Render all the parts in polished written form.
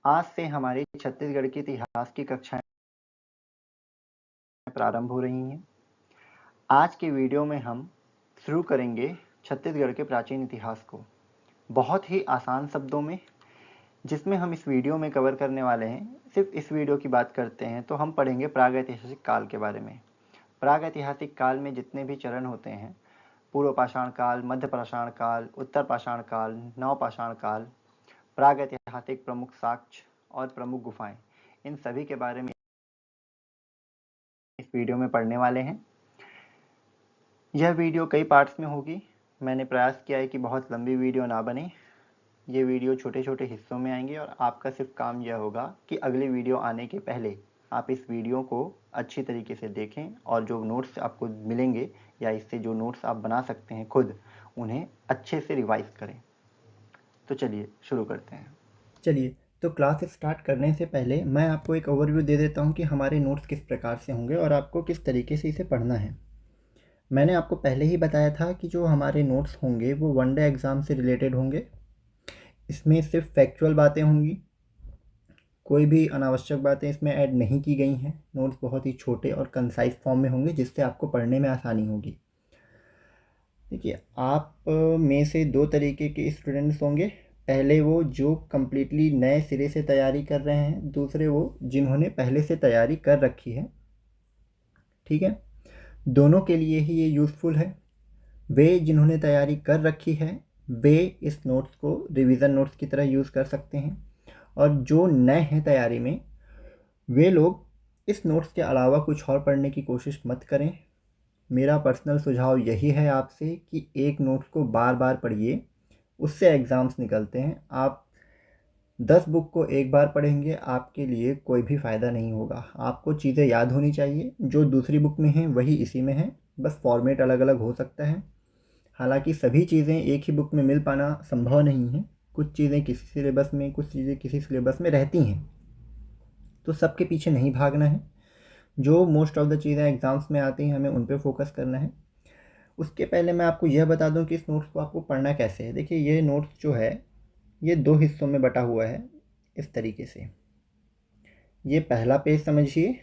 आज से हमारी छत्तीसगढ़ के इतिहास की कक्षाएं प्रारंभ हो रही हैं। आज के वीडियो में हम शुरू करेंगे छत्तीसगढ़ के प्राचीन इतिहास को बहुत ही आसान शब्दों में, जिसमें हम इस वीडियो में कवर करने वाले हैं। सिर्फ इस वीडियो की बात करते हैं तो हम पढ़ेंगे प्रागैतिहासिक काल के बारे में। प्रागैतिहासिक काल में जितने भी चरण होते हैं, पूर्व पाषाण काल, मध्य पाषाण काल, उत्तर पाषाण काल, नव पाषाण काल, प्रागैतिहासिक प्रमुख साक्ष्य और प्रमुख गुफाएं, इन सभी के बारे में इस वीडियो में पढ़ने वाले हैं। यह वीडियो कई पार्ट्स में होगी। मैंने प्रयास किया है कि बहुत लंबी वीडियो ना बने। ये वीडियो छोटे छोटे हिस्सों में आएंगे और आपका सिर्फ काम यह होगा कि अगली वीडियो आने के पहले आप इस वीडियो को अच्छी तरीके से देखें और जो नोट्स आपको मिलेंगे या इससे जो नोट्स आप बना सकते हैं खुद, उन्हें अच्छे से रिवाइज करें। तो चलिए शुरू करते हैं। चलिए, तो क्लास स्टार्ट करने से पहले मैं आपको एक ओवरव्यू दे देता हूँ कि हमारे नोट्स किस प्रकार से होंगे और आपको किस तरीके से इसे पढ़ना है। मैंने आपको पहले ही बताया था कि जो हमारे नोट्स होंगे वो वनडे एग्ज़ाम से रिलेटेड होंगे। इसमें सिर्फ फैक्चुअल बातें होंगी, कोई भी अनावश्यक बातें इसमें ऐड नहीं की गई हैं। नोट्स बहुत ही छोटे और कंसाइज फॉर्म में होंगे, जिससे आपको पढ़ने में आसानी होगी। देखिए, आप में से दो तरीके के स्टूडेंट्स होंगे। पहले वो जो कम्प्लीटली नए सिरे से तैयारी कर रहे हैं, दूसरे वो जिन्होंने पहले से तैयारी कर रखी है। ठीक है, दोनों के लिए ही ये यूज़फुल है। वे जिन्होंने तैयारी कर रखी है वे इस नोट्स को रिवीजन नोट्स की तरह यूज़ कर सकते हैं, और जो नए हैं तैयारी में, वे लोग इस नोट्स के अलावा कुछ और पढ़ने की कोशिश मत करें। मेरा पर्सनल सुझाव यही है आपसे कि एक नोट्स को बार बार पढ़िए, उससे एग्ज़ाम्स निकलते हैं। आप 10 बुक को एक बार पढ़ेंगे, आपके लिए कोई भी फ़ायदा नहीं होगा। आपको चीज़ें याद होनी चाहिए, जो दूसरी बुक में हैं वही इसी में है, बस फॉर्मेट अलग अलग हो सकता है। हालांकि सभी चीज़ें एक ही बुक में मिल पाना संभव नहीं है। कुछ चीज़ें किसी सिलेबस में, कुछ चीज़ें किसी सिलेबस में रहती हैं, तो सबके पीछे नहीं भागना है। जो मोस्ट ऑफ द चीज़ें एग्ज़ाम्स में आती हैं, हमें उन पे फोकस करना है। उसके पहले मैं आपको यह बता दूं कि इस नोट्स को आपको पढ़ना कैसे है। देखिए, ये नोट्स जो है ये दो हिस्सों में बटा हुआ है इस तरीके से। ये पहला पेज समझिए,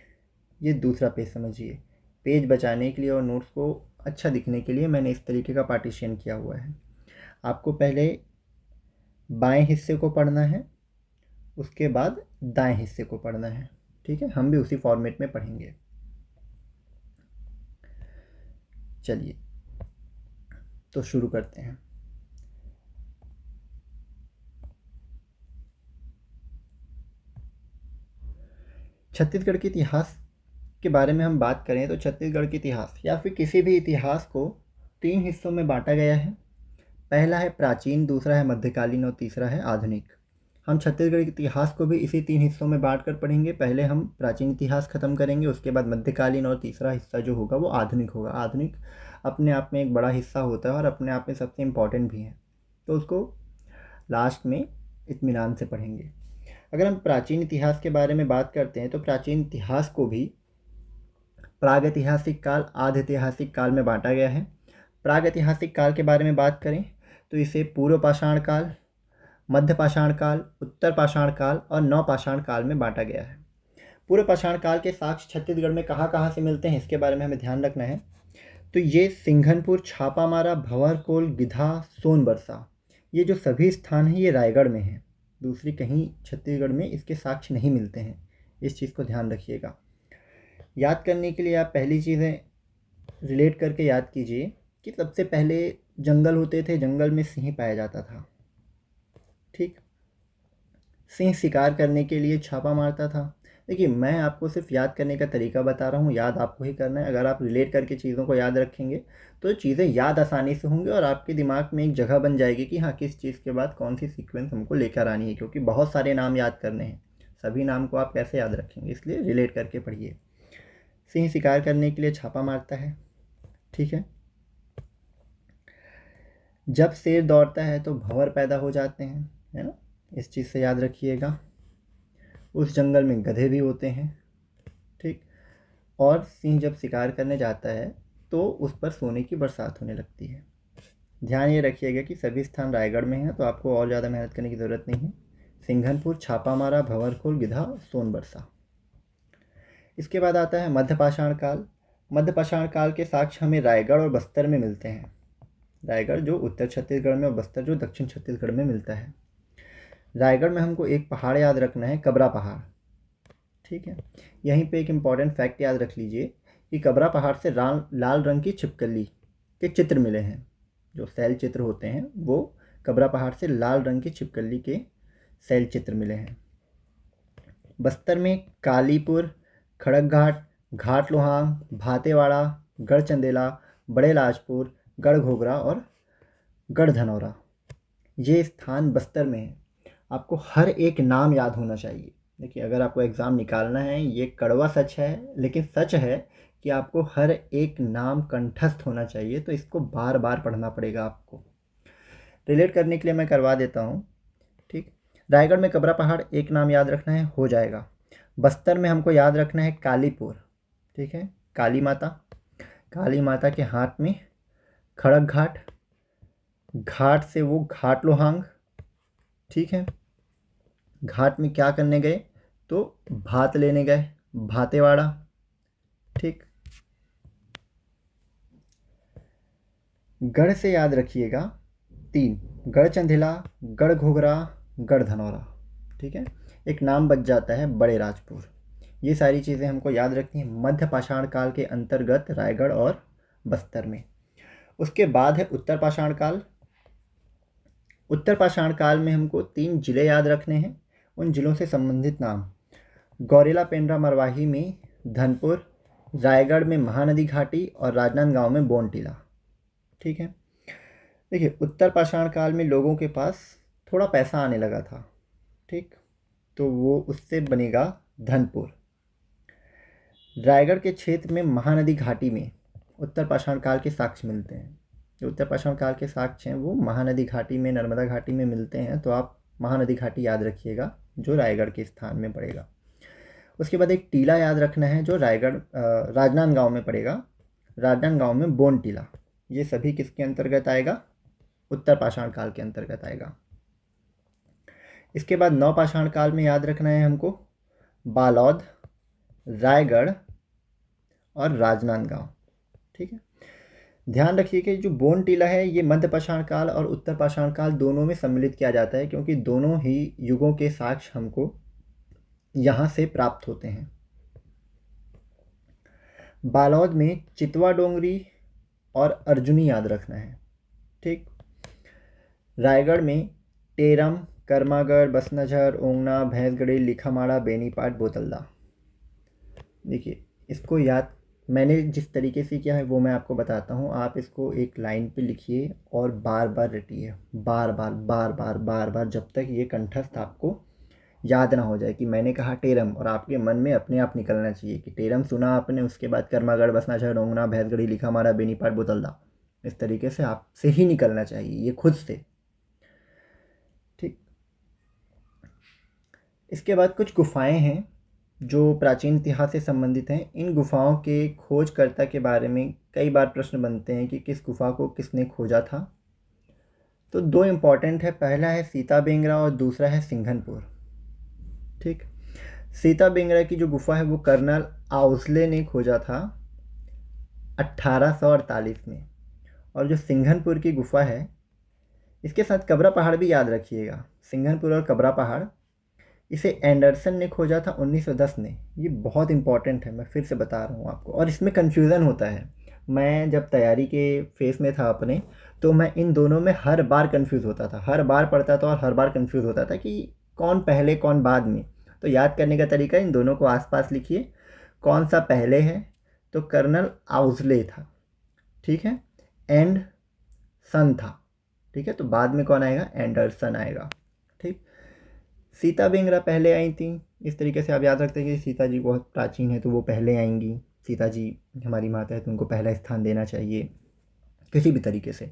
ये दूसरा पेज समझिए। पेज बचाने के लिए और नोट्स को अच्छा दिखने के लिए मैंने इस तरीके का पार्टीशन किया हुआ है। आपको पहले बाएं हिस्से को पढ़ना है, उसके बाद दाएं हिस्से को पढ़ना है। ठीक है, हम भी उसी फॉर्मेट में पढ़ेंगे। चलिए, तो शुरू करते हैं। छत्तीसगढ़ के इतिहास के बारे में हम बात करें तो छत्तीसगढ़ के इतिहास या फिर किसी भी इतिहास को 3 हिस्सों में बांटा गया है। पहला है प्राचीन, दूसरा है मध्यकालीन और तीसरा है आधुनिक। हम छत्तीसगढ़ के इतिहास को भी इसी 3 हिस्सों में बांट कर पढ़ेंगे। पहले हम प्राचीन इतिहास खत्म करेंगे, उसके बाद मध्यकालीन, और तीसरा हिस्सा जो होगा वो आधुनिक होगा। आधुनिक अपने आप में एक बड़ा हिस्सा होता है और अपने आप में सबसे इम्पॉर्टेंट भी है, तो उसको लास्ट में इत्मीनान से पढ़ेंगे। अगर हम प्राचीन इतिहास के बारे में बात करते हैं तो प्राचीन इतिहास को भी प्रागैतिहासिक काल, आधि ऐतिहासिक काल में बांटा गया है। प्रागैतिहासिक काल के बारे में बात करें तो इसे पूर्व पाषाण काल, मध्य पाषाण काल, उत्तर पाषाण काल और नव पाषाण काल में बांटा गया है। पूर्व पाषाण काल के साक्ष्य छत्तीसगढ़ में कहाँ कहाँ से मिलते हैं, इसके बारे में हमें ध्यान रखना है। तो ये सिंघनपुर, छापामारा, भंवरकोल, गिधा, सोनबरसा, ये जो सभी स्थान हैं ये रायगढ़ में हैं। दूसरी कहीं छत्तीसगढ़ में इसके साक्ष्य नहीं मिलते हैं। इस चीज़ को ध्यान रखिएगा। याद करने के लिए आप पहली चीज़ें रिलेट करके याद कीजिए कि सबसे पहले जंगल होते थे, जंगल में सिंह पाया जाता था। ठीक, सिंह शिकार करने के लिए छापा मारता था। देखिए, मैं आपको सिर्फ याद करने का तरीका बता रहा हूँ, याद आपको ही करना है। अगर आप रिलेट करके चीज़ों को याद रखेंगे तो चीज़ें याद आसानी से होंगी और आपके दिमाग में एक जगह बन जाएगी कि हाँ, किस चीज़ के बाद कौन सी सीक्वेंस हमको लेकर आनी है, क्योंकि बहुत सारे नाम याद करने हैं। सभी नाम को आप कैसे याद रखेंगे, इसलिए रिलेट करके पढ़िए। सिंह शिकार करने के लिए छापा मारता है। ठीक है, जब शेर दौड़ता है तो भंवर पैदा हो जाते हैं, है ना, इस चीज़ से याद रखिएगा। उस जंगल में गधे भी होते हैं। ठीक, और सिंह जब शिकार करने जाता है तो उस पर सोने की बरसात होने लगती है। ध्यान ये रखिएगा कि सभी स्थान रायगढ़ में हैं, तो आपको और ज़्यादा मेहनत करने की ज़रूरत नहीं है। सिंघनपुर, छापामारा, भंवरखोल, गिधा, सोनबरसा। इसके बाद आता है मध्यपाषाण काल। मध्यपाषाण काल के साक्ष्य हमें रायगढ़ और बस्तर में मिलते हैं। रायगढ़ जो उत्तर छत्तीसगढ़ में और बस्तर जो दक्षिण छत्तीसगढ़ में मिलता है। रायगढ़ में हमको एक पहाड़ याद रखना है, कबरा पहाड़। ठीक है, यहीं पे एक इम्पॉर्टेंट फैक्ट याद रख लीजिए कि कबरा पहाड़ से लाल रंग की छिपकली के चित्र मिले हैं। जो शैल चित्र होते हैं वो कबरा पहाड़ से लाल रंग की छिपकली के शैल चित्र मिले हैं। बस्तर में कालीपुर, खड़कघाट, घाट लोहांग, भातेवाड़ा, गढ़चंदेला, बड़े लाजपुर, गढ़घोगरा और गढ़धनौरा, ये स्थान बस्तर में है। आपको हर एक नाम याद होना चाहिए। देखिए, अगर आपको एग्ज़ाम निकालना है, ये कड़वा सच है लेकिन सच है कि आपको हर एक नाम कंठस्थ होना चाहिए, तो इसको बार बार पढ़ना पड़ेगा आपको। रिलेट करने के लिए मैं करवा देता हूँ। ठीक, रायगढ़ में कबरा पहाड़ एक नाम याद रखना है, हो जाएगा। बस्तर में हमको याद रखना है कालीपुर। ठीक है, काली माता, काली माता के हाथ में खड़क घाट, घाट से वो घाट लोहांग। ठीक है, घाट में क्या करने गए, तो भात लेने गए, भातेवाड़ा। ठीक, गढ़ से याद रखिएगा 3, गढ़चंदेला, गढ़घोगरा, गढ़धनौरा। ठीक है, एक नाम बच जाता है बड़े राजपुर। ये सारी चीज़ें हमको याद रखनी है मध्य पाषाण काल के अंतर्गत रायगढ़ और बस्तर में। उसके बाद है उत्तर पाषाण काल। उत्तर पाषाण काल में हमको 3 जिले याद रखने हैं, उन जिलों से संबंधित नाम। गौरेला पेंड्रा मरवाही में धनपुर, रायगढ़ में महानदी घाटी और राजनांदगांव में बोनटीला। ठीक है, देखिए, उत्तर पाषाण काल में लोगों के पास थोड़ा पैसा आने लगा था। ठीक, तो वो उससे बनेगा धनपुर। रायगढ़ के क्षेत्र में महानदी घाटी में उत्तर पाषाण काल के साक्ष्य मिलते हैं। जो उत्तर पाषाण काल के साक्ष्य हैं वो महानदी घाटी में, नर्मदा घाटी में मिलते हैं, तो आप महानदी घाटी याद रखिएगा जो रायगढ़ के स्थान में पड़ेगा। उसके बाद एक टीला याद रखना है जो राजनांदगांव में पड़ेगा, राजनांदगांव में बोनटीला। ये सभी किसके अंतर्गत आएगा, उत्तर पाषाण काल के अंतर्गत आएगा। इसके बाद नवपाषाण काल में याद रखना है हमको बालोद, रायगढ़ और राजनांदगांव। ठीक है, ध्यान रखिए कि जो बोनटीला है ये मध्य पाषाण काल और उत्तर पाषाण काल दोनों में सम्मिलित किया जाता है, क्योंकि दोनों ही युगों के साक्ष्य हमको यहाँ से प्राप्त होते हैं। बालोद में चितवा डोंगरी और अर्जुनी याद रखना है। ठीक, रायगढ़ में टेरम, कर्मागढ़, बसनाझर, ओंगना, भैंसगढ़ी, लिखामाड़ा, बेनीपाट, बोतलदा। देखिए, इसको याद मैंने जिस तरीके से किया है वो मैं आपको बताता हूँ। आप इसको एक लाइन पे लिखिए और बार बार रटिए, बार बार बार बार बार बार, जब तक ये कंठस्थ आपको याद ना हो जाए कि मैंने कहा टेरम, और आपके मन में अपने आप निकलना चाहिए कि टेरम सुना आपने, उसके बाद कर्मागढ़, बसनाझर, ओंगना, भैंसगढ़ी, लिखामाड़ा, बेनीपाट, बोतलदा। इस तरीके से आपसे ही निकलना चाहिए, ये खुद से। ठीक, इसके बाद कुछ गुफाएं हैं जो प्राचीन इतिहास से संबंधित हैं। इन गुफाओं के खोजकर्ता के बारे में कई बार प्रश्न बनते हैं कि किस गुफा को किसने खोजा था। तो 2 इम्पॉर्टेंट है, पहला है सीता बेंगरा और दूसरा है सिंघनपुर। ठीक, सीता बेंगरा की जो गुफा है वो कर्नल आउजले ने खोजा था 1848 में, और जो सिंघनपुर की गुफा है, इसके साथ कबरा पहाड़ भी याद रखिएगा। सिंघनपुर और कबरा पहाड़, इसे एंडरसन ने खोजा था 1910 में। ये बहुत इंपॉर्टेंट है, मैं फिर से बता रहा हूँ आपको, और इसमें कन्फ्यूज़न होता है। मैं जब तैयारी के फेस में था अपने, तो मैं इन दोनों में हर बार कंफ्यूज होता था, हर बार पढ़ता था और हर बार कंफ्यूज होता था कि कौन पहले कौन बाद में। तो याद करने का तरीका, इन दोनों को आसपास लिखिए, कौन सा पहले है, तो कर्नल आउजले था। ठीक है, एंड सन था। ठीक है, तो बाद में कौन आएगा, एंडरसन आएगा। ठीक, सीता बेंगरा पहले आई थी। इस तरीके से आप याद रखते हैं कि सीता जी बहुत प्राचीन है तो वो पहले आएंगी, सीता जी हमारी माता है तो उनको पहला स्थान देना चाहिए किसी भी तरीके से।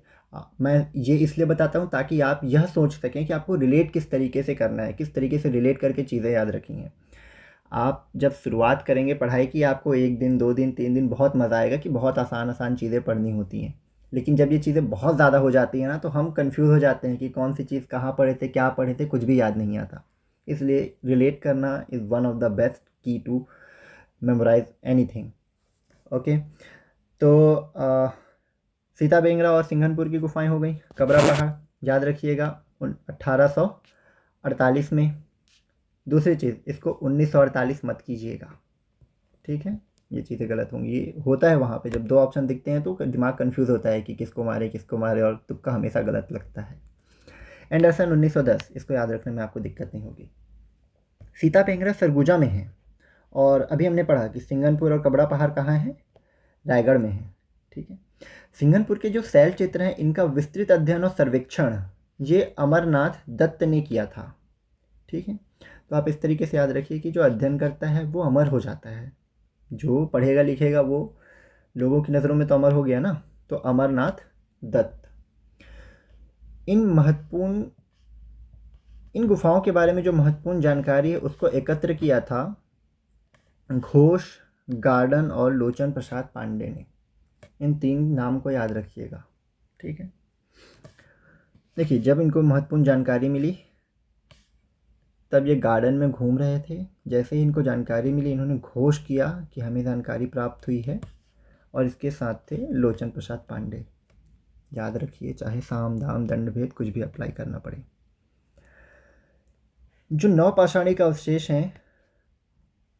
मैं ये इसलिए बताता हूँ ताकि आप यह सोच सकें कि आपको रिलेट किस तरीके से करना है, किस तरीके से रिलेट करके चीज़ें याद रखी हैं। आप जब शुरुआत करेंगे पढ़ाई की, आपको 1 दिन 2 दिन 3 दिन बहुत मज़ा आएगा कि बहुत आसान आसान चीज़ें पढ़नी होती हैं। लेकिन जब ये चीज़ें बहुत ज़्यादा हो जाती हैं ना, तो हम कंफ्यूज हो जाते हैं कि कौन सी चीज़ कहाँ पढ़े थे, क्या पढ़े थे, कुछ भी याद नहीं आता। इसलिए रिलेट करना is one of the best की टू मेमोराइज एनीथिंग। ओके, तो सीता बेंगरा और सिंघनपुर की गुफाएं हो गई। कबरा पहाड़ याद रखिएगा 1848 में। दूसरी चीज़, इसको 1948 मत कीजिएगा, ठीक है, ये चीज़ें गलत होंगी। ये होता है वहाँ पे जब दो ऑप्शन दिखते हैं तो दिमाग कंफ्यूज होता है कि किसको मारे, और तुक्का हमेशा गलत लगता है। एंडरसन 1910, इसको याद रखने में आपको दिक्कत नहीं होगी। सीता पेंगरा सरगुजा में है, और अभी हमने पढ़ा कि सिंगनपुर और कबरा पहाड़ कहाँ है, रायगढ़ में है, ठीक है। सिंघनपुर के जो शैल चित्र हैं इनका विस्तृत अध्ययन और सर्वेक्षण ये अमरनाथ दत्त ने किया था, ठीक है। तो आप इस तरीके से याद रखिए कि जो अध्ययन करता है वो अमर हो जाता है, जो पढ़ेगा लिखेगा वो लोगों की नज़रों में तो अमर हो गया ना। तो अमरनाथ दत्त। इन गुफाओं के बारे में जो महत्वपूर्ण जानकारी है उसको एकत्र किया था घोष, गार्डन और लोचन प्रसाद पांडे ने। इन 3 नाम को याद रखिएगा, ठीक है। देखिए, जब इनको महत्वपूर्ण जानकारी मिली तब ये गार्डन में घूम रहे थे। जैसे ही इनको जानकारी मिली इन्होंने घोष किया कि हमें जानकारी प्राप्त हुई है, और इसके साथ थे लोचन प्रसाद पांडे। याद रखिए, चाहे साम दाम दंड भेद कुछ भी अप्लाई करना पड़े। जो नवपाषाणी का अवशेष हैं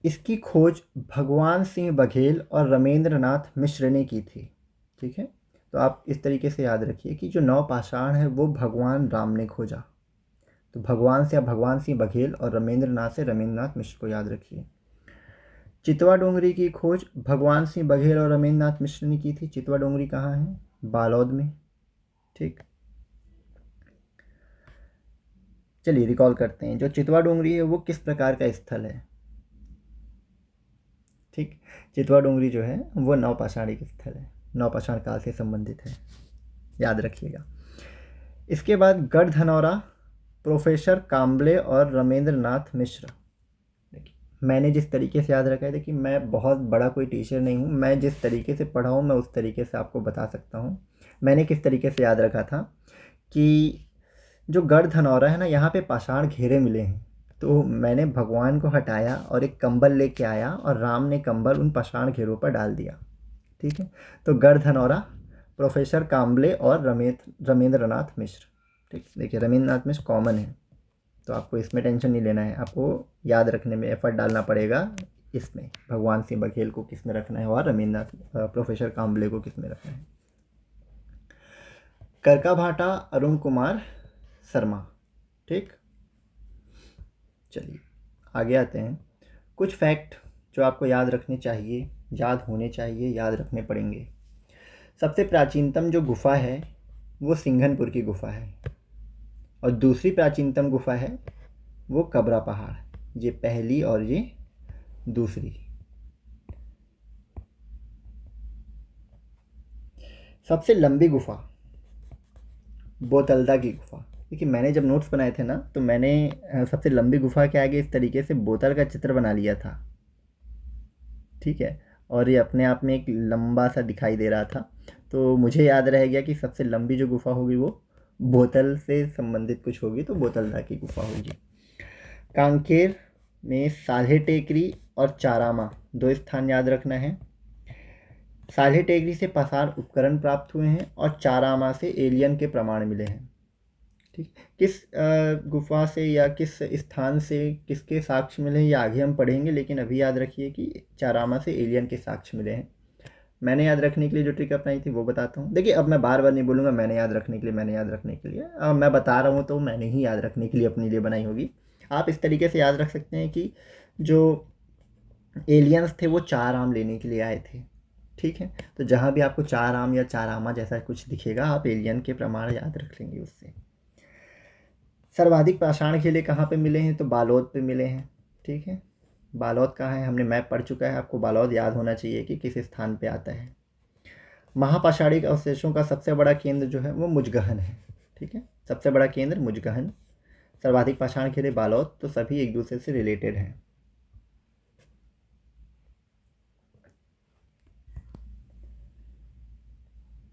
इसकी खोज भगवान सिंह बघेल और रमेंद्र नाथ मिश्र ने की थी, ठीक है। तो आप इस तरीके से याद रखिए कि जो नवपाषाण है वो भगवान राम ने खोजा। तो भगवान से आप भगवान सिंह बघेल और रमेंद्र नाथ से रमेंद्र नाथ मिश्र को याद रखिए। चितवा डोंगरी की खोज भगवान सिंह बघेल और रमेंद्र नाथ मिश्र ने की थी। चितवा डोंगरी कहाँ है, बालोद में, ठीक। चलिए रिकॉल करते हैं, जो चितवा डोंगरी है वो किस प्रकार का स्थल है, ठीक। चितवा डोंगरी जो है वो नवपाषाणी स्थल है, नवपाषाण काल से संबंधित है, याद रखिएगा। इसके बाद गढ़ धनौरा, प्रोफेसर काम्बले और रमेंद्र नाथ मिश्र। देखिए, मैंने जिस तरीके से याद रखा है, देखिए मैं बहुत बड़ा कोई टीचर नहीं हूँ, मैं जिस तरीके से पढ़ा हूँ मैं उस तरीके से आपको बता सकता हूँ। मैंने किस तरीके से याद रखा था कि जो गढ़ धनौरा है ना, यहाँ पे पाषाण घेरे मिले हैं, तो मैंने भगवान को हटाया और एक कंबल लेके आया और राम ने कंबल उन पाषाण घेरों पर डाल दिया, ठीक है। तो गढ़ धनौरा, प्रोफेसर काम्बले और रमेंद्र नाथ मिश्र, ठीक। देखिए रमेंद्र नाथ मिश्र कॉमन है, तो आपको इसमें टेंशन नहीं लेना है, आपको याद रखने में एफर्ट डालना पड़ेगा। इसमें भगवान सिंह बघेल को किस में रखना है और रमेंद्र नाथ प्रोफेसर काम्बले को किस में रखना है। करका भाटा, अरुण कुमार शर्मा, ठीक। चलिए आगे आते हैं। कुछ फैक्ट जो आपको याद रखने चाहिए, याद होने चाहिए, याद रखने पड़ेंगे। सबसे प्राचीनतम जो गुफा है वो सिंघनपुर की गुफा है, और दूसरी प्राचीनतम गुफा है वो कबरा पहाड़। ये पहली और ये दूसरी। सबसे लंबी गुफा बोतलदा की गुफा। देखिए मैंने जब नोट्स बनाए थे ना तो मैंने सबसे लंबी गुफा के आगे इस तरीके से बोतल का चित्र बना लिया था, ठीक है, और ये अपने आप में एक लंबा सा दिखाई दे रहा था, तो मुझे याद रह गया कि सबसे लंबी जो गुफा होगी वो बोतल से संबंधित कुछ होगी, तो बोतलदा की गुफा होगी। कांकेर में साल्हे टेकरी और चारामा 2 स्थान याद रखना है। साल्हे टेकरी से पाषाण उपकरण प्राप्त हुए हैं और चारामा से एलियन के प्रमाण मिले हैं, ठीक। किस गुफा से या किस स्थान से किसके साक्ष्य मिले हैं ये आगे हम पढ़ेंगे, लेकिन अभी याद रखिए कि चारामा से एलियन के साक्ष्य मिले हैं। मैंने याद रखने के लिए जो ट्रिक अपनाई थी वो बताता हूँ। देखिए अब मैं बार बार नहीं बोलूँगा मैंने याद रखने के लिए, मैंने याद रखने के लिए, मैं बता रहा हूँ तो मैंने ही याद रखने के लिए अपने लिए बनाई होगी। आप इस तरीके से याद रख सकते हैं कि जो एलियंस थे वो 4 आम लेने के लिए आए थे, ठीक है। तो जहाँ भी आपको 4 आम या चारामा जैसा कुछ दिखेगा आप एलियन के प्रमाण याद रख लेंगे उससे। सर्वाधिक पाषाण घेरे कहाँ पे मिले हैं, तो बालोद पे मिले हैं, ठीक है। बालोद कहाँ है, हमने मैप पढ़ चुका है, आपको बालोद याद होना चाहिए कि किस स्थान पे आता है। महापाषाणिक अवशेषों का सबसे बड़ा केंद्र जो है वो मुजगहन है, ठीक है, सबसे बड़ा केंद्र मुजगहन। सर्वाधिक पाषाण घेरे बालोद, तो सभी एक दूसरे से रिलेटेड हैं।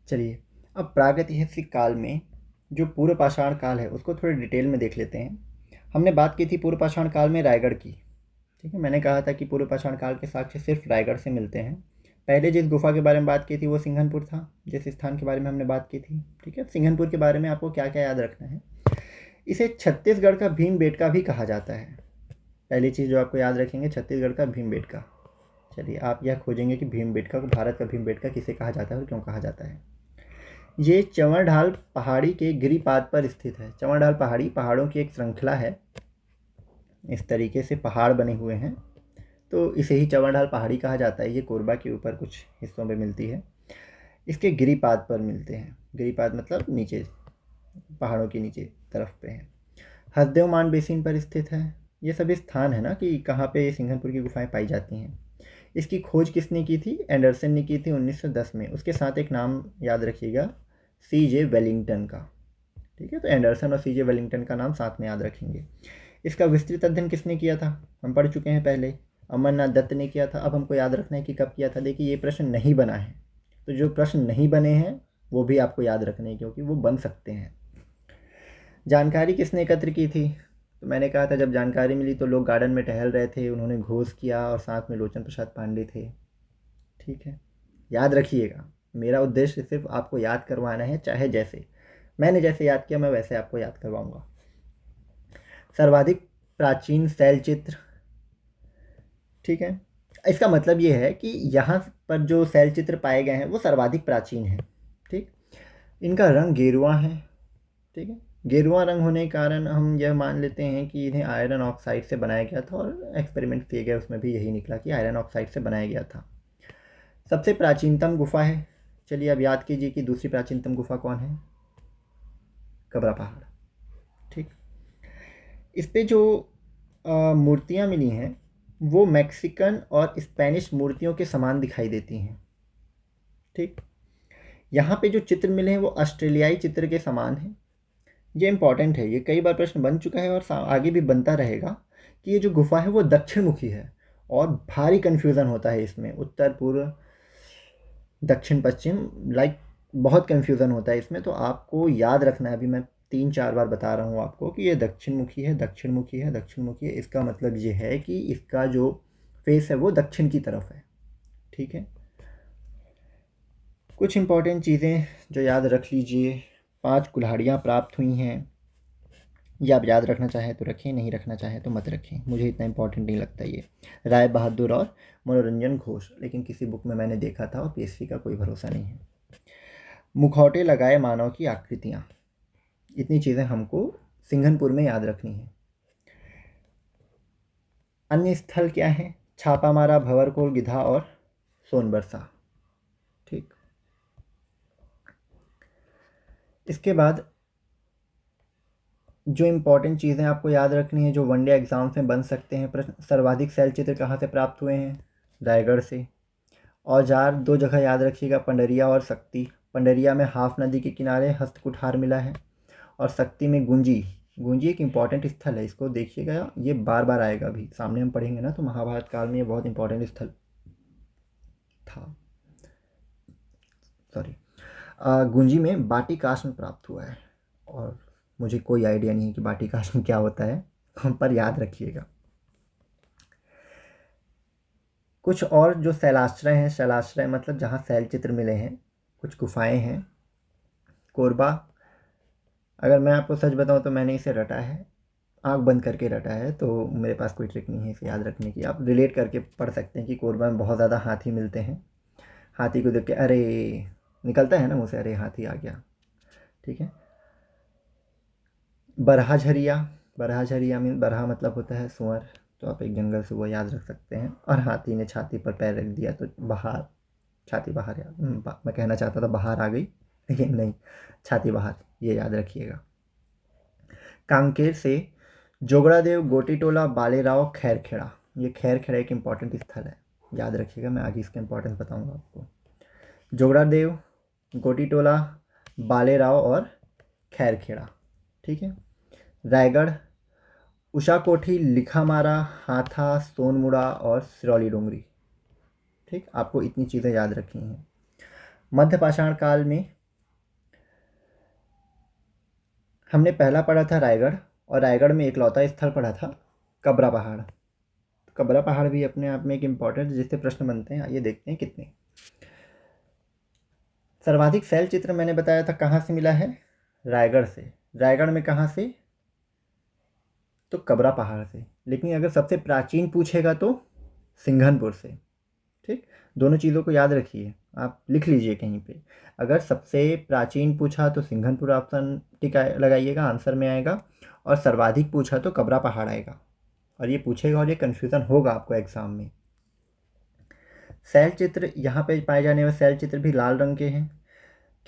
चलिए अब प्रागैतिहासिक काल में जो पूर्व पाषाण काल है उसको थोड़े डिटेल में देख लेते हैं। हमने बात की थी पूर्व पाषाण काल में रायगढ़ की। ठीक है, मैंने कहा था कि पूर्व पाषाण काल के साक्ष्य सिर्फ रायगढ़ से मिलते हैं। पहले जिस गुफा के बारे में बात की थी वो सिंघनपुर था, जिस स्थान के बारे में हमने बात की थी। ठीक है, सिंघनपुर के बारे में आपको क्या क्या याद रखना है। इसे छत्तीसगढ़ का भीमबेटका भी कहा जाता है। पहली चीज़ जो आपको याद रखेंगे, छत्तीसगढ़ का भीमबेटका। चलिए, आप यह खोजेंगे कि भीमबेटका को, भारत का भीमबेटका किसे कहा जाता है और क्यों कहा जाता है। ये चंवरढाल पहाड़ी के गिरिपाद पर स्थित है। चंवरढाल पहाड़ी पहाड़ों की एक श्रृंखला है, इस तरीके से पहाड़ बने हुए हैं, तो इसे ही चंवरढाल पहाड़ी कहा जाता है। ये कोरबा के ऊपर कुछ हिस्सों में मिलती है, इसके गिरिपाद पर मिलते हैं। गिरिपाद मतलब नीचे, पहाड़ों के नीचे तरफ पे है। हसदेव मान बेसिन पर स्थित है। ये सभी स्थान है ना कि कहाँ पे सिंघनपुर की गुफाएं पाई जाती हैं। इसकी खोज किसने की थी? एंडरसन ने की थी 1910 में। उसके साथ एक नाम याद रखिएगा, CJ वेलिंगटन का। ठीक है, तो एंडरसन और CJ वेलिंगटन का नाम साथ में याद रखेंगे। इसका विस्तृत अध्ययन किसने किया था? हम पढ़ चुके हैं पहले, अमरनाथ दत्त ने किया था। अब हमको याद रखना है कि कब किया था। देखिए, ये प्रश्न नहीं बना है, तो जो प्रश्न नहीं बने हैं वो भी आपको याद रखने हैं, क्योंकि वो बन सकते हैं। जानकारी किसने एकत्र की थी? तो मैंने कहा था जब जानकारी मिली तो लोग गार्डन में टहल रहे थे, उन्होंने घोष किया और साथ में लोचन प्रसाद पांडे थे। ठीक है, याद रखिएगा, मेरा उद्देश्य सिर्फ आपको याद करवाना है, चाहे जैसे मैंने जैसे याद किया मैं वैसे आपको याद करवाऊंगा। सर्वाधिक प्राचीन शैल चित्र। ठीक है, इसका मतलब ये है कि यहाँ पर जो शैल चित्र पाए गए हैं वो सर्वाधिक प्राचीन हैं। ठीक, इनका रंग गेरुआ है। ठीक है, गेरुआ रंग होने के कारण हम यह मान लेते हैं कि इन्हें आयरन ऑक्साइड से बनाया गया था, और एक्सपेरिमेंट किए गए उसमें भी यही निकला कि आयरन ऑक्साइड से बनाया गया था। सबसे प्राचीनतम गुफा है, चलिए अब याद कीजिए कि दूसरी प्राचीनतम गुफा कौन है? कबरा पहाड़। ठीक, इस पे जो मूर्तियाँ मिली हैं वो मैक्सिकन और स्पेनिश मूर्तियों के समान दिखाई देती हैं। ठीक, यहाँ पे जो चित्र मिले हैं वो ऑस्ट्रेलियाई चित्र के समान हैं। ये इंपॉर्टेंट है, ये कई बार प्रश्न बन चुका है और आगे भी बनता रहेगा कि ये जो गुफा है वो दक्षिण मुखी है, और भारी कन्फ्यूज़न होता है इसमें, उत्तर पूर्व दक्षिण पश्चिम, लाइक बहुत कन्फ्यूज़न होता है इसमें। तो आपको याद रखना है, अभी मैं 3-4 बार बता रहा हूँ आपको कि ये दक्षिण मुखी है, दक्षिण मुखी है, दक्षिण मुखी है। इसका मतलब ये है कि इसका जो फेस है वो दक्षिण की तरफ है। ठीक है, कुछ इंपॉर्टेंट चीज़ें जो याद रख लीजिए, 5 कुल्हाड़ियाँ प्राप्त हुई हैं। ये आप याद रखना चाहें तो रखें, नहीं रखना चाहें तो मत रखें, मुझे इतना इंपॉर्टेंट नहीं लगता ये। राय बहादुर और मनोरंजन घोष, लेकिन किसी बुक में मैंने देखा था, और PSC का कोई भरोसा नहीं है। मुखौटे लगाए मानव की आकृतियाँ, इतनी चीज़ें हमको सिंघनपुर में याद रखनी है। अन्य स्थल क्या है? छापा मारा, भंवरकोल, गिधा और सोनबरसा। ठीक, इसके बाद जो इम्पोर्टेंट चीज़ें आपको याद रखनी है, जो वनडे एग्जाम्स में बन सकते हैं प्रश्न, सर्वाधिक शैल चित्र कहाँ से प्राप्त हुए हैं? रायगढ़ से। औजार 2 जगह याद रखिएगा, पंडरिया और शक्ति। पंडरिया में हाफ नदी के किनारे हस्तकुठार मिला है, और शक्ति में गुंजी। गुंजी एक इम्पॉर्टेंट स्थल है, इसको देखिएगा, ये बार बार आएगा, भी सामने हम पढ़ेंगे ना, तो महाभारत काल में ये बहुत इंपॉर्टेंट स्थल था। सॉरी, गुंजी में बाटी काश में प्राप्त हुआ है, और मुझे कोई आइडिया नहीं है कि बाटी काश में क्या होता है, पर याद रखिएगा। कुछ और जो शैलाश्रय हैं, शैलाश्रय मतलब जहाँ शैल चित्र मिले हैं, कुछ गुफाएं हैं। कोरबा, अगर मैं आपको सच बताऊं तो मैंने इसे रटा है, आँख बंद करके रटा है, तो मेरे पास कोई ट्रिक नहीं है इसे याद रखने की। आप रिलेट करके पढ़ सकते हैं कि कोरबा में बहुत ज़्यादा हाथी मिलते हैं। हाथी को देख के अरे निकलता है ना मुँह से, अरे हाथी आ गया। ठीक है, बरहा झरिया। बरहा झरिया में बरहा मतलब होता है सुअर, तो आप एक जंगल से वो याद रख सकते हैं। और हाथी ने छाती पर पैर रख दिया तो बाहर, छाती बाहर याद, मैं कहना चाहता था बाहर आ गई, लेकिन नहीं, छाती बाहर, ये याद रखिएगा। कांकेर से जोगड़ादेव, गोटीटोला, बालेराव, खैरखेड़ा। ये खैरखेड़ा एक इम्पॉर्टेंट स्थल है, याद रखिएगा, मैं आगे इसका इंपॉर्टेंस बताऊंगा आपको। जोगड़ादेव, गोटीटोला, बालेराव और खैरखेड़ा। ठीक है, रायगढ़, उषा कोठी, लिखामारा, हाथा, सोनमुड़ा और सिरौली डोंगरी। ठीक, आपको इतनी चीज़ें याद रखनी हैं। मध्य पाषाण काल में हमने पहला पढ़ा था रायगढ़, और रायगढ़ में एकलौता स्थल पड़ा था कबरा पहाड़। तो कबरा पहाड़ भी अपने आप में एक इम्पॉर्टेंट जिससे प्रश्न बनते हैं, आइए देखते हैं कितने। सर्वाधिक शैल चित्र मैंने बताया था कहाँ से मिला है, रायगढ़ से। रायगढ़ में कहाँ से, तो कबरा पहाड़ से। लेकिन अगर सबसे प्राचीन पूछेगा तो सिंघनपुर से। ठीक, दोनों चीज़ों को याद रखिए, आप लिख लीजिए कहीं पे। अगर सबसे प्राचीन पूछा तो सिंघनपुर ऑप्शन टिका लगाइएगा, आंसर में आएगा। और सर्वाधिक पूछा तो कबरा पहाड़ आएगा। और ये पूछेगा और ये कन्फ्यूज़न होगा आपको एग्ज़ाम में। शैल चित्र, यहाँ पे पाए जाने वाले शैल चित्र भी लाल रंग के हैं।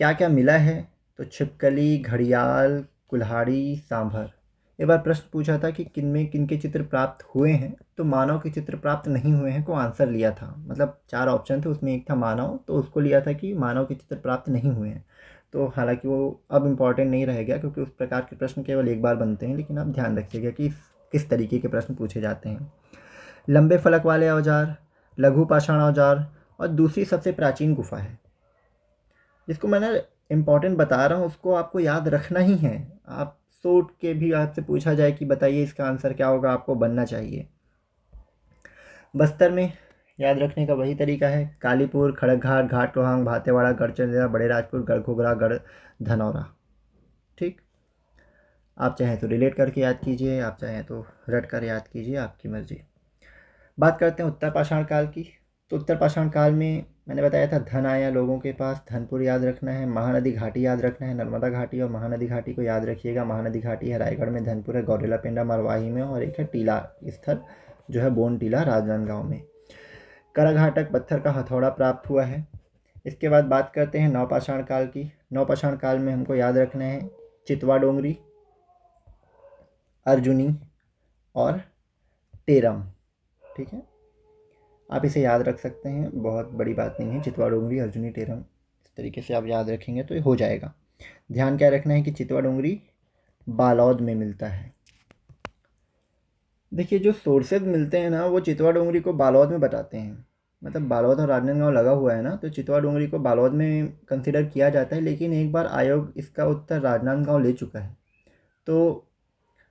क्या क्या मिला है, तो छिपकली, घड़ियाल, कुल्हाड़ी, सांभर। एक बार प्रश्न पूछा था कि किनमें किनके चित्र प्राप्त हुए हैं, तो मानव के चित्र प्राप्त नहीं हुए हैं को आंसर लिया था। मतलब 4 ऑप्शन थे, उसमें एक था मानव, तो उसको लिया था कि मानव के चित्र प्राप्त नहीं हुए हैं। तो हालांकि वो अब इम्पॉर्टेंट नहीं रह गया, क्योंकि उस प्रकार के प्रश्न केवल एक बार बनते हैं। लेकिन आप ध्यान रखिएगा कि किस तरीके के प्रश्न पूछे जाते हैं। लंबे फलक वाले औजार, लघु पाषाण औजार, और दूसरी सबसे प्राचीन गुफा है। जिसको मैंने इम्पॉर्टेंट बता रहा हूँ उसको आपको याद रखना ही है। आप सोच के भी आपसे पूछा जाए कि बताइए इसका आंसर क्या होगा, आपको बनना चाहिए। बस्तर में याद रखने का वही तरीका है, कालीपुर, खड़कघाट, घाट रोहांग, भातेवाड़ा, गढ़चिरौली, बड़े राजपुर, गढ़घोगरा, गढ़ धनौरा। ठीक, आप चाहें तो रिलेट करके याद कीजिए, आप चाहें तो रट कर याद कीजिए, आपकी मर्जी। बात करते हैं उत्तर पाषाण काल की। तो उत्तर पाषाण काल में मैंने बताया था धन आया लोगों के पास, धनपुर याद रखना है, महानदी घाटी याद रखना है। नर्मदा घाटी और महानदी घाटी को याद रखिएगा। महानदी घाटी है रायगढ़ में, धनपुर है गौरेला पेंडा मरवाही में, और एक है टीला स्थल जो है बोन टीला राजनांदगांव में। कराघाटक पत्थर का हथौड़ा प्राप्त हुआ है। इसके बाद बात करते हैं नवपाषाण काल की। नवपाषाण काल में हमको याद रखना है चितवा डोंगरी, अर्जुनी और टेरम। ठीक है, आप इसे याद रख सकते हैं, बहुत बड़ी बात नहीं है। चितवा डोंगरी, अर्जुनी, टेरम, इस तरीके से आप याद रखेंगे तो ये हो जाएगा। ध्यान क्या रखना है कि चितवा डोंगरी बालौद में मिलता है। देखिए जो सोर्सेज मिलते हैं ना, वो चितवा डोंगरी को बालौद में बताते हैं। मतलब बालौद और राजनांदगांव लगा हुआ है ना, तो चितवा डोंगरी को बालौद में कंसिडर किया जाता है। लेकिन एक बार आयोग इसका उत्तर राजनांदगांव ले चुका है। तो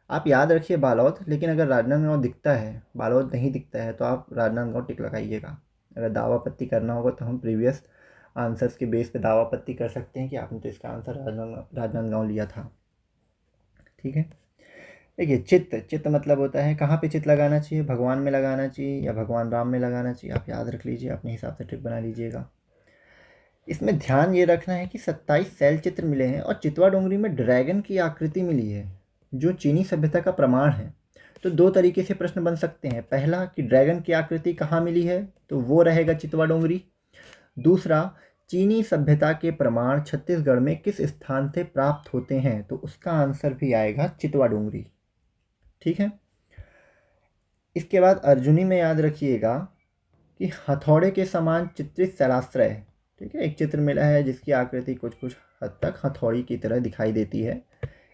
आप याद रखिए बालौद, लेकिन अगर राजनांदगांव दिखता है, बालौद नहीं दिखता है, तो आप राजनांदगांव टिक लगाइएगा। अगर दावापत्ती करना होगा तो हम प्रीवियस आंसर्स के बेस पे दावापत्ती कर सकते हैं कि आपने तो इसका आंसर राजनांदगांव लिया था। ठीक है, देखिए चित्त मतलब होता है कहाँ पे चित्त लगाना चाहिए, भगवान में लगाना चाहिए या भगवान राम में लगाना चाहिए। आप याद रख लीजिए, अपने हिसाब से ट्रिक बना लीजिएगा। इसमें ध्यान ये रखना है कि 27 शैल चित्र मिले हैं और चितवा डोंगरी में ड्रैगन की आकृति मिली है, जो चीनी सभ्यता का प्रमाण है। तो 2 तरीके से प्रश्न बन सकते हैं। पहला कि ड्रैगन की आकृति कहाँ मिली है, तो वो रहेगा चितवा डोंगरी। दूसरा, चीनी सभ्यता के प्रमाण छत्तीसगढ़ में किस स्थान से प्राप्त होते हैं, तो उसका आंसर भी आएगा चितवा डोंगरी। ठीक है, इसके बाद अर्जुनी में याद रखिएगा कि हथौड़े के समान चित्रित शैलाश्रय। ठीक है, एक चित्र मिला है जिसकी आकृति कुछ कुछ हद तक हथौड़ी की तरह दिखाई देती है,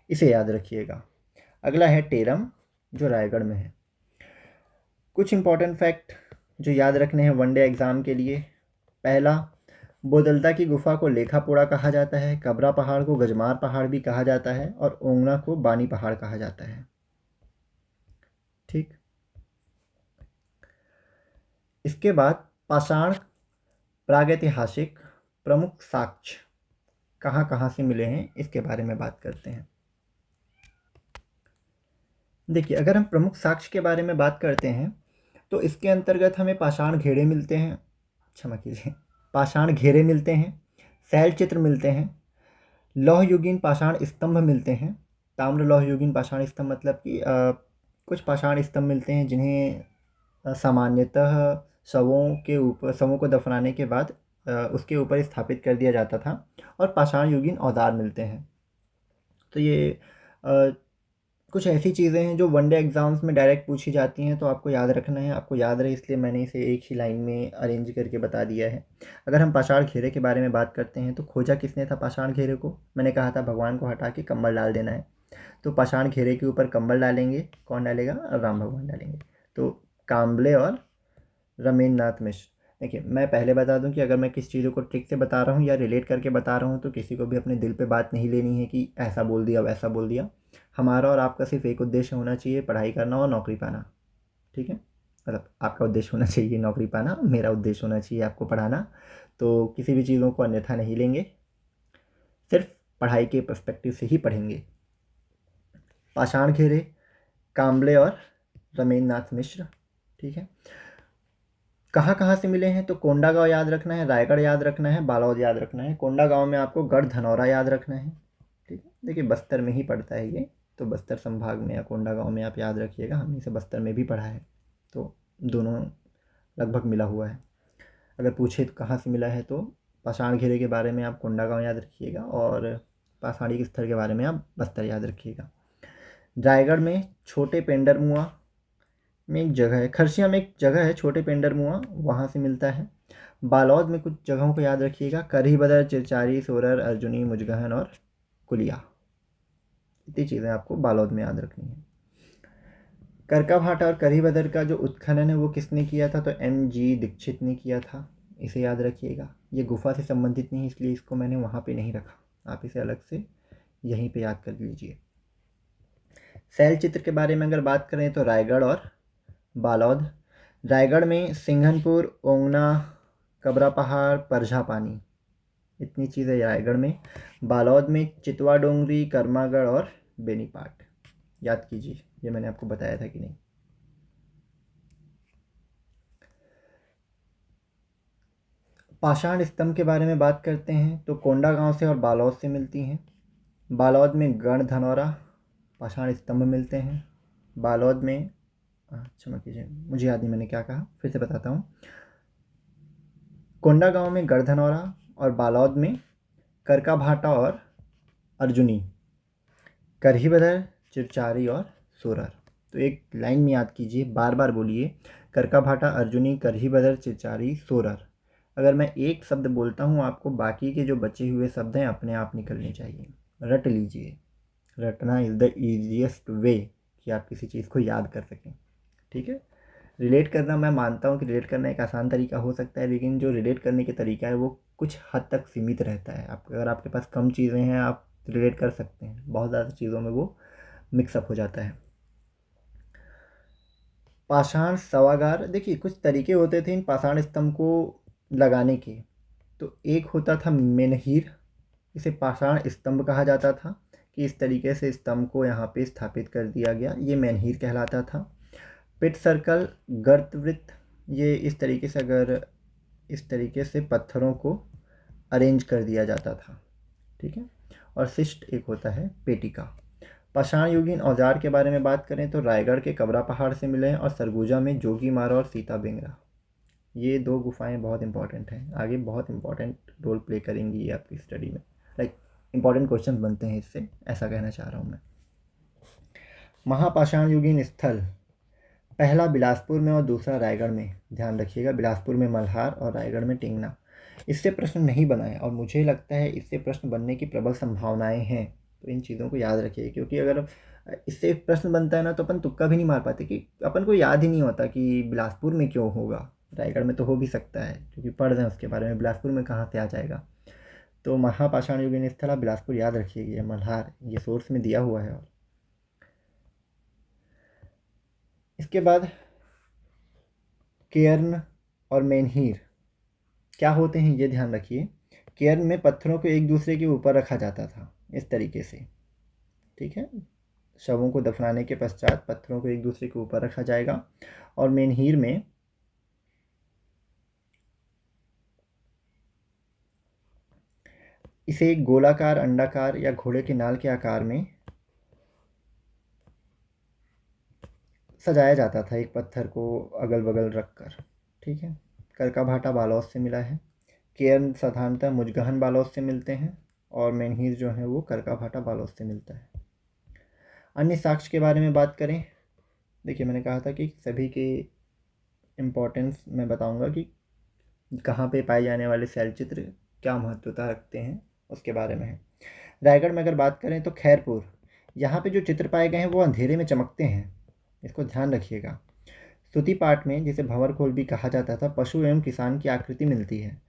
इसे याद रखिएगा। अगला है टेरम, जो रायगढ़ में है। कुछ इंपॉर्टेंट फैक्ट जो याद रखने हैं वनडे एग्जाम के लिए। पहला, बोदलता की गुफा को लेखापोड़ा कहा जाता है, कबरा पहाड़ को गजमार पहाड़ भी कहा जाता है, और ओंगना को बानी पहाड़ कहा जाता है। ठीक, इसके बाद पाषाण प्रागैतिहासिक प्रमुख साक्ष्य कहाँ कहाँ से मिले हैं, इसके बारे में बात करते हैं। देखिए अगर हम प्रमुख साक्ष्य के बारे में बात करते हैं तो इसके अंतर्गत हमें पाषाण घेरे मिलते हैं, क्षमा कीजिए, पाषाण घेरे मिलते हैं, शैल चित्र मिलते हैं, लौह युगीन पाषाण स्तंभ मिलते हैं। ताम्र लौह युगीन पाषाण स्तंभ मतलब कि कुछ पाषाण स्तंभ मिलते हैं जिन्हें सामान्यतः शवों को दफनाने के बाद उसके ऊपर स्थापित कर दिया जाता था, और पाषाण युगीन औजार मिलते हैं। तो ये कुछ ऐसी चीज़ें हैं जो वनडे एग्ज़ाम्स में डायरेक्ट पूछी जाती हैं, तो आपको याद रखना है। आपको याद रहे इसलिए मैंने इसे एक ही लाइन में अरेंज करके बता दिया है। अगर हम पाषाण घेरे के बारे में बात करते हैं तो खोजा किसने था पाषाण घेरे को, मैंने कहा था भगवान को हटा के कंबल डाल देना है। तो पाषाण घेरे के ऊपर कंबल डालेंगे, कौन डालेगा, राम भगवान डालेंगे। तो काम्बले और रमेंद्रनाथ मिश्र। देखिए मैं पहले बता दूं कि अगर मैं किस चीज़ों को ट्रिक से बता रहा हूँ या रिलेट करके बता रहा हूँ तो किसी को भी अपने दिल पे बात नहीं लेनी है कि ऐसा बोल दिया वैसा बोल दिया। हमारा और आपका सिर्फ एक उद्देश्य होना चाहिए, पढ़ाई करना और नौकरी पाना। ठीक है, मतलब आपका उद्देश्य होना चाहिए नौकरी पाना, मेरा उद्देश्य होना चाहिए आपको पढ़ाना। तो किसी भी चीज़ों को अन्यथा नहीं लेंगे, सिर्फ पढ़ाई के पर्सपेक्टिव से ही पढ़ेंगे। पाषाण घेरे, काम्बले और रमेंद्रनाथ मिश्र। ठीक है, कहाँ कहाँ से मिले हैं? तो कोंडागांव याद रखना है, रायगढ़ याद रखना है, बालोद याद रखना है। कोंडागांव में आपको गढ़ धनौरा याद रखना है। ठीक है, देखिए बस्तर में ही पड़ता है ये, तो बस्तर संभाग में या कोंडागांव में आप याद रखिएगा, हमने इसे बस्तर में भी पढ़ा है, तो दोनों लगभग मिला हुआ है। अगर पूछे तो कहाँ से मिला है, तो पाषाण घेरे के बारे में आप कोंडागांव याद रखिएगा और पाषाणिक स्थल के बारे में आप बस्तर याद रखिएगा। रायगढ़ में छोटे पेंडरमुआ में एक जगह है, खरसिया में एक जगह है छोटे पेंडरमुआ, वहाँ से मिलता है। बालौद में कुछ जगहों को याद रखिएगा, करही बदर, चिरचारी, सोरर, अर्जुनी, मुजगहन और कुलिया। इतनी चीज़ें आपको बालौद में याद रखनी है। करका भाटा और करही बदर का जो उत्खनन है वो किसने किया था? तो M.G. दीक्षित ने किया था, इसे याद रखिएगा। ये गुफा से संबंधित नहीं, इसलिए इसको मैंने वहाँ पे नहीं रखा, आप इसे अलग से यहीं पे याद कर लीजिए। शैल चित्र के बारे में अगर बात करें तो रायगढ़ और बालौद। रायगढ़ में सिंघनपुर, ओंगना, कबरा पहाड़, परझा पानी, इतनी चीज़ें रायगढ़ में। बालौद में चितवा डोंगरी, कर्मागढ़ और बेनीपाट, याद कीजिए, ये मैंने आपको बताया था कि नहीं। पाषाण स्तंभ के बारे में बात करते हैं तो कोंडागांव से और बालौद से मिलती हैं। बालौद में गढ़ धनौरा पाषाण स्तंभ मिलते हैं। बालौद में क्षमा कीजिए, मुझे याद नहीं मैंने क्या कहा, फिर से बताता हूँ। कोंडागांव में गढ़ धनौरा और बालौद में करका भाटा और अर्जुनी, करही बदर, चिरचारी और सोरर। तो एक लाइन में याद कीजिए, बार बार बोलिए, करका भाटा, अर्जुनी, करही बदर, चिरचारी, सोरर। अगर मैं एक शब्द बोलता हूँ आपको बाकी के जो बचे हुए शब्द हैं अपने आप निकलने चाहिए, रट लीजिए। रटना इज़ द ईजिएस्ट वे कि आप किसी चीज़ को याद कर सकें। ठीक है, रिलेट करना, मैं मानता हूँ कि रिलेट करना एक आसान तरीका हो सकता है, लेकिन जो रिलेट करने के तरीका है वो कुछ हद तक सीमित रहता है। आप अगर आपके पास कम चीज़ें हैं आप रिलेट कर सकते हैं, बहुत ज़्यादा चीज़ों में वो मिक्सअप हो जाता है। पाषाण शवागार, देखिए कुछ तरीके होते थे इन पाषाण स्तंभ को लगाने के। तो एक होता था मेनहीर, इसे पाषाण स्तंभ कहा जाता था कि इस तरीके से स्तंभ को यहाँ पे स्थापित कर दिया गया, ये मेनहीर कहलाता था। पिट सर्कल, गर्तवृत्त, ये इस तरीके से अगर इस तरीके से पत्थरों को अरेंज कर दिया जाता था। ठीक है, और शिष्ट एक होता है पेटिका। पाषाण युगीन औजार के बारे में बात करें तो रायगढ़ के कबरा पहाड़ से मिले हैं और सरगुजा में जोगी मारा और सीता बेंगरा। ये दो गुफाएं बहुत इंपॉर्टेंट हैं, आगे बहुत इंपॉर्टेंट रोल प्ले करेंगी ये आपकी स्टडी में, लाइक इंपॉर्टेंट क्वेश्चन बनते हैं इससे, ऐसा कहना चाह रहा हूँ मैं। महापाषाण युगीन स्थल, पहला बिलासपुर में और दूसरा रायगढ़ में, ध्यान रखिएगा, बिलासपुर में मल्हार और रायगढ़ में टिंगना। इससे प्रश्न नहीं बना है और मुझे लगता है इससे प्रश्न बनने की प्रबल संभावनाएं हैं, तो इन चीज़ों को याद रखिए, क्योंकि अगर इससे एक प्रश्न बनता है ना तो अपन तुक्का भी नहीं मार पाते, कि अपन को याद ही नहीं होता कि बिलासपुर में क्यों होगा, रायगढ़ में तो हो भी सकता है क्योंकि पढ़ रहे हैं उसके बारे में, बिलासपुर में कहाँ से आ जाएगा। तो महापाषाण युगीन स्थल आप बिलासपुर याद रखिएगा, मल्हार ये सोर्स में दिया हुआ है। और इसके बाद केयर्न और मेनहीर क्या होते हैं ये ध्यान रखिए। केयर्न में पत्थरों को एक दूसरे के ऊपर रखा जाता था इस तरीके से, ठीक है, शवों को दफनाने के पश्चात पत्थरों को एक दूसरे के ऊपर रखा जाएगा। और मेनहीर में इसे गोलाकार, अंडाकार या घोड़े के नाल के आकार में सजाया जाता था, एक पत्थर को अगल बगल रखकर। ठीक है, करका भाटा बालौद से मिला है। केयर्न साधारणतः मुजगहन बालौद से मिलते हैं और मेनहीर जो है वो करका भाटा बालौद से मिलता है। अन्य साक्ष्य के बारे में बात करें, देखिए मैंने कहा था कि सभी के इम्पोर्टेंस मैं बताऊंगा कि कहाँ पे पाए जाने वाले शैलचित्र क्या महत्वता रखते हैं उसके बारे में है। रायगढ़ में अगर बात करें तो खैरपुर, यहाँ पे जो चित्र पाए गए हैं वो अंधेरे में चमकते हैं, इसको ध्यान रखिएगा। स्तुति पाठ में, जिसे भंवर खोल भी कहा जाता था, पशु एवं किसान की आकृति मिलती है।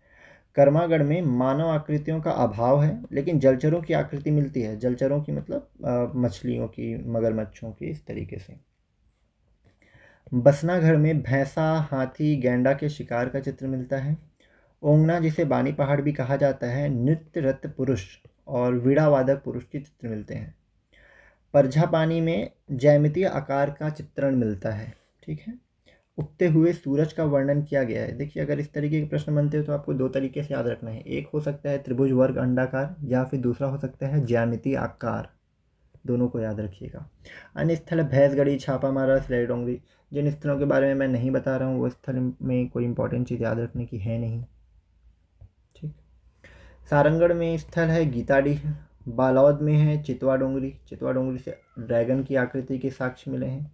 कर्मागढ़ में मानव आकृतियों का अभाव है, लेकिन जलचरों की आकृति मिलती है। जलचरों की मतलब मछलियों की, मगरमच्छों की, इस तरीके से। बसनागढ़ में भैंसा, हाथी, गैंडा के शिकार का चित्र मिलता है। ओंगना, जिसे बानी पहाड़ भी कहा जाता है, नृत्य रत पुरुष और वीणा वादक पुरुष के चित्र मिलते हैं। परझा पानी में ज्यामितीय आकार का चित्रण मिलता है। ठीक है। उगते हुए सूरज का वर्णन किया गया है। देखिए, अगर इस तरीके के प्रश्न बनते हैं तो आपको दो तरीके से याद रखना है। एक हो सकता है त्रिभुज, वर्ग, अंडाकार, या फिर दूसरा हो सकता है ज्यामितीय आकार। दोनों को याद रखिएगा। अन्य स्थल भैंसगढ़ी, छापा मारा, सिलाई डोंगरी। जिन स्थलों के बारे में मैं नहीं बता रहा हूँ वो स्थल में कोई इंपॉर्टेंट चीज़ याद रखने की है नहीं। ठीक। सारंगढ़ में स्थल है गीताडीह। बालौद में है चितवा डोंगरी। चितवा डोंगरी से ड्रैगन की आकृति के साक्ष्य मिले हैं।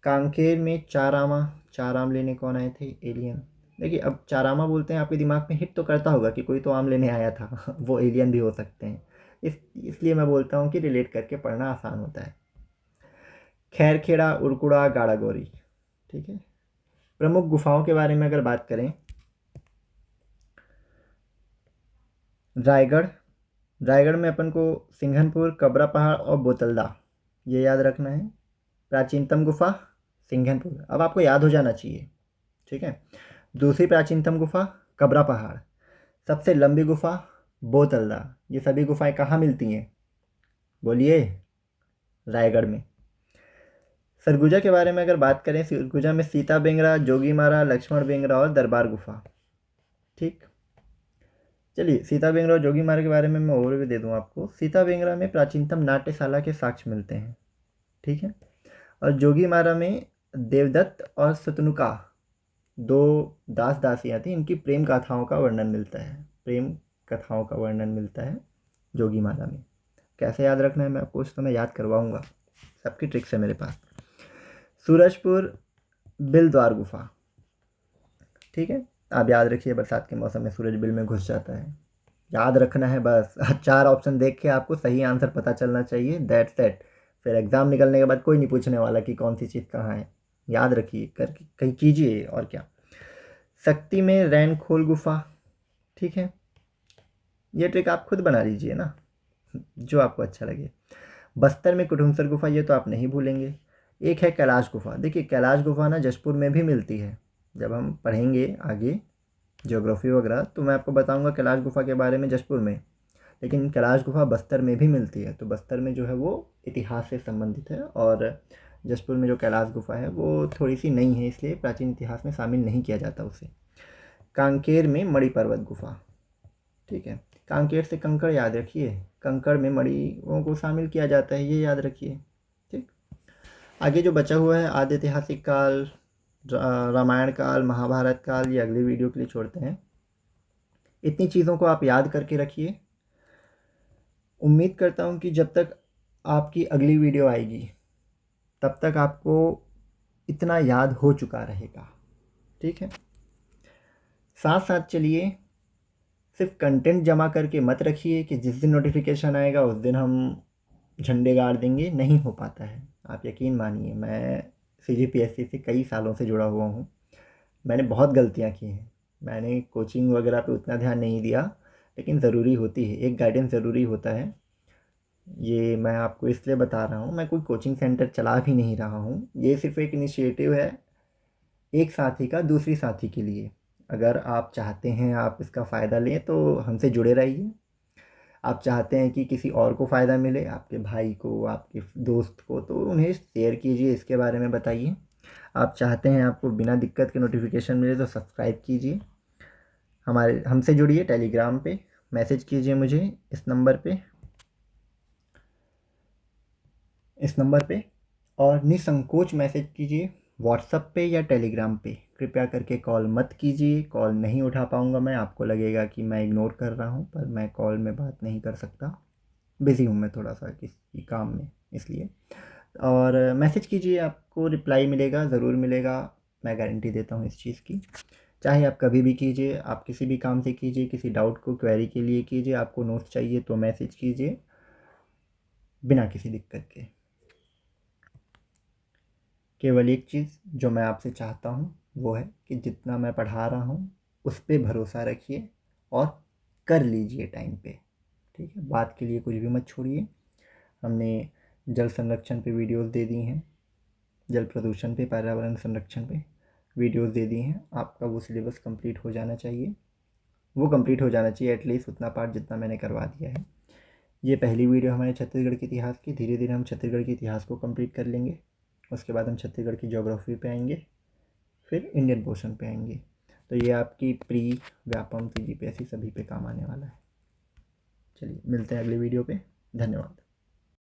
कांकेर में चारामा। चाराम लेने कौन आए थे? एलियन। देखिए, अब चारामा बोलते हैं, आपके दिमाग में हिट तो करता होगा कि कोई तो आम लेने आया था वो एलियन भी हो सकते हैं। इसलिए मैं बोलता हूँ कि रिलेट करके पढ़ना आसान होता है। खैरखेड़ा, उड़कुड़ा, गाड़ागोरी। ठीक है। प्रमुख गुफाओं के बारे में अगर बात करें, रायगढ़। रायगढ़ में अपन को सिंघनपुर, कबरा पहाड़ और बोतलदा, ये याद रखना है। प्राचीनतम गुफा सिंघनपुर, अब आपको याद हो जाना चाहिए। ठीक है। दूसरी प्राचीनतम गुफा कबरा पहाड़। सबसे लंबी गुफा बोतलदा। ये सभी गुफाएं कहाँ मिलती हैं? बोलिए। रायगढ़ में। सरगुजा के बारे में अगर बात करें, सरगुजा में सीता बेंगरा, जोगी मारा, लक्ष्मण बेंगरा और दरबार गुफा। ठीक। चलिए, सीता बेंगरा और जोगी मारा के बारे में मैं ओवरव्यू दे दूं आपको। सीता बेंगरा में प्राचीनतम नाट्यशाला के साक्ष्य मिलते हैं। ठीक है। और जोगी मारा में देवदत्त और शतनुका, दो दास दासियाँ थी, इनकी प्रेम कथाओं का वर्णन मिलता है। प्रेम कथाओं का वर्णन मिलता है जोगी माला में। कैसे याद रखना है मैं आपको उस समय याद करवाऊंगा, सबकी ट्रिक्स है मेरे पास। सूरजपुर बिल द्वार गुफा। ठीक है। आप याद रखिए, बरसात के मौसम में सूरज बिल में घुस जाता है। याद रखना है बस। 4 ऑप्शन देख के आपको सही आंसर पता चलना चाहिए, दैट्स सेट। फिर एग्ज़ाम निकलने के बाद कोई नहीं पूछने वाला कि कौन सी चीज़ कहाँ है। याद रखिए, कर कहीं कीजिए, और क्या। शक्ति में रैनखोल गुफा। ठीक है। ये ट्रिक आप खुद बना लीजिए ना, जो आपको अच्छा लगे। बस्तर में कुटुमसर गुफा, ये तो आप नहीं भूलेंगे। एक है कैलाश गुफा। देखिए, कैलाश गुफा ना जशपुर में भी मिलती है। जब हम पढ़ेंगे आगे ज्योग्राफी वगैरह तो मैं आपको बताऊंगा कैलाश गुफा के बारे में जशपुर में। लेकिन कैलाश गुफा बस्तर में भी मिलती है, तो बस्तर में जो है वो इतिहास से संबंधित है, और जशपुर में जो कैलाश गुफा है वो थोड़ी सी नई है, इसलिए प्राचीन इतिहास में शामिल नहीं किया जाता उसे। कांकेर में मणि पर्वत गुफा। ठीक है। कांकेर से कंकड़ याद रखिए, कंकड़ में मणियों को शामिल किया जाता है, ये याद रखिए। ठीक। आगे जो बचा हुआ है आदि ऐतिहासिक काल, रामायण काल, महाभारत काल, ये अगली वीडियो के लिए छोड़ते हैं। इतनी चीज़ों को आप याद करके रखिए। उम्मीद करता हूँ कि जब तक आपकी अगली वीडियो आएगी तब तक आपको इतना याद हो चुका रहेगा। ठीक है। साथ साथ चलिए, सिर्फ कंटेंट जमा करके मत रखिए कि जिस दिन नोटिफिकेशन आएगा उस दिन हम झंडे गाड़ देंगे, नहीं हो पाता है। आप यकीन मानिए, मैं CGPSC से कई सालों से जुड़ा हुआ हूँ। मैंने बहुत गलतियाँ की हैं। मैंने कोचिंग वगैरह पे उतना ध्यान नहीं दिया, लेकिन ज़रूरी होती है, एक गाइडेंस ज़रूरी होता है। ये मैं आपको इसलिए बता रहा हूँ, मैं कोई कोचिंग सेंटर चला भी नहीं रहा हूँ। ये सिर्फ एक इनिशिएटिव है, एक साथी का दूसरी साथी के लिए। अगर आप चाहते हैं आप इसका फ़ायदा लें तो हमसे जुड़े रहिए। आप चाहते हैं कि किसी और को फ़ायदा मिले, आपके भाई को, आपके दोस्त को, तो उन्हें शेयर कीजिए, इसके बारे में बताइए। आप चाहते हैं आपको बिना दिक्कत के नोटिफिकेशन मिले तो सब्सक्राइब कीजिए। हमसे जुड़िए टेलीग्राम पे, मैसेज कीजिए मुझे इस नंबर पे, और निसंकोच मैसेज कीजिए व्हाट्सएप पे या टेलीग्राम पे। कृपया करके कॉल मत कीजिए, कॉल नहीं उठा पाऊँगा मैं, आपको लगेगा कि मैं इग्नोर कर रहा हूँ, पर मैं कॉल में बात नहीं कर सकता। बिज़ी हूँ मैं थोड़ा सा किसी काम में, इसलिए। और मैसेज कीजिए, आपको रिप्लाई मिलेगा, ज़रूर मिलेगा, मैं गारंटी देता हूँ इस चीज़ की। चाहे आप कभी भी कीजिए, आप किसी भी काम से कीजिए, किसी डाउट को क्वेरी के लिए कीजिए, आपको नोट्स चाहिए तो मैसेज कीजिए बिना किसी दिक्कत के। केवल एक चीज़ जो मैं आपसे चाहता हूँ वो है कि जितना मैं पढ़ा रहा हूँ उस पर भरोसा रखिए और कर लीजिए टाइम पे, ठीक है। बात के लिए कुछ भी मत छोड़िए। हमने जल संरक्षण पे वीडियोस दे दी हैं, जल प्रदूषण पे, पर्यावरण संरक्षण पे वीडियोस दे दी हैं। आपका वो सिलेबस कंप्लीट हो जाना चाहिए, वो कंप्लीट हो जाना चाहिए एटलीस्ट उतना पार्ट जितना मैंने करवा दिया है। ये पहली वीडियो हमारे छत्तीसगढ़ के इतिहास की। धीरे धीरे हम छत्तीसगढ़ के इतिहास को कंप्लीट कर लेंगे, उसके बाद हम छत्तीसगढ़ की ज्योग्राफी पे आएंगे, फिर इंडियन पोर्शन पे आएंगे। तो ये आपकी प्री, व्यापम, CGPSC सभी पे काम आने वाला है। चलिए मिलते हैं अगली वीडियो पे। धन्यवाद।